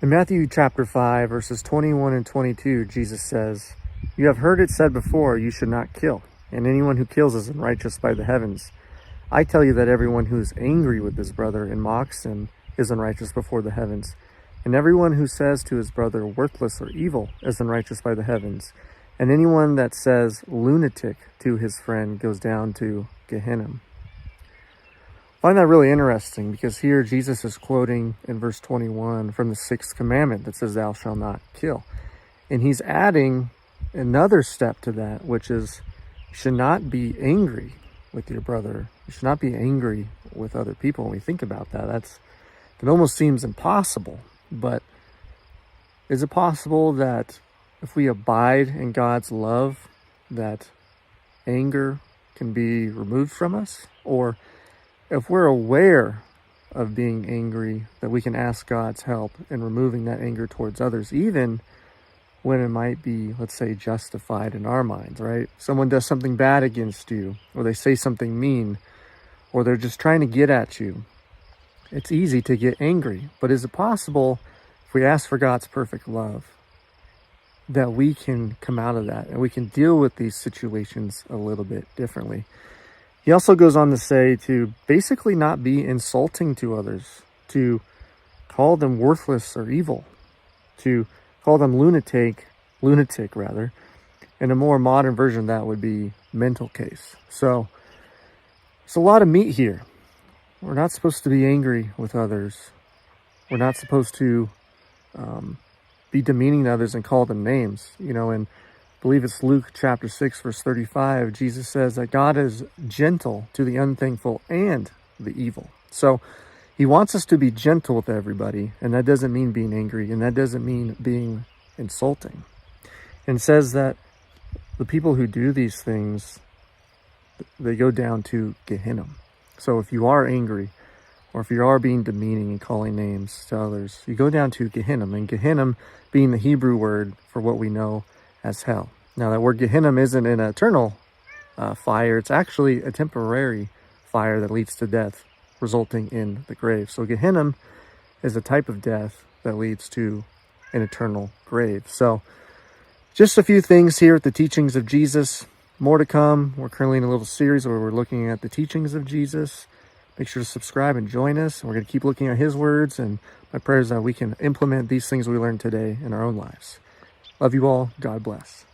In Matthew chapter 5, verses 21 and 22, Jesus says, "You have heard it said before, you should not kill, and anyone who kills is unrighteous by the heavens. I tell you that everyone who is angry with his brother and mocks him is unrighteous before the heavens. And everyone who says to his brother, worthless or evil, is unrighteous by the heavens. And anyone that says lunatic to his friend goes down to Gehenna." I find that really interesting because here Jesus is quoting in verse 21 from the 6th commandment that says, "Thou shalt not kill." And he's adding another step to that, which is you should not be angry with your brother. You should not be angry with other people. When we think about that, it almost seems impossible. But is it possible that if we abide in God's love, that anger can be removed from us? Or if we're aware of being angry, that we can ask God's help in removing that anger towards others, even when it might be, let's say, justified in our minds, right? Someone does something bad against you, or they say something mean, or they're just trying to get at you. It's easy to get angry, but is it possible, if we ask for God's perfect love, that we can come out of that and we can deal with these situations a little bit differently? He also goes on to say to basically not be insulting to others, to call them worthless or evil, to call them lunatic rather. And a more modern version of that would be mental case. So it's a lot of meat here. We're not supposed to be angry with others. We're not supposed to be demeaning to others and call them names. And I believe it's Luke chapter 6, verse 35. Jesus says that God is gentle to the unthankful and the evil. So he wants us to be gentle with everybody, and that doesn't mean being angry, and that doesn't mean being insulting. And says that the people who do these things, they go down to Gehenna. So if you are angry, or if you are being demeaning and calling names to others, you go down to Gehenna, and Gehenna being the Hebrew word for what we know as hell. Now that word Gehenna isn't an eternal fire, it's actually a temporary fire that leads to death, resulting in the grave. So Gehenna is a type of death that leads to an eternal grave. So just a few things here at the teachings of Jesus. More to come. We're currently in a little series where we're looking at the teachings of Jesus. Make sure to subscribe and join us. We're going to keep looking at his words, and my prayer is that we can implement these things we learned today in our own lives. Love you all. God bless.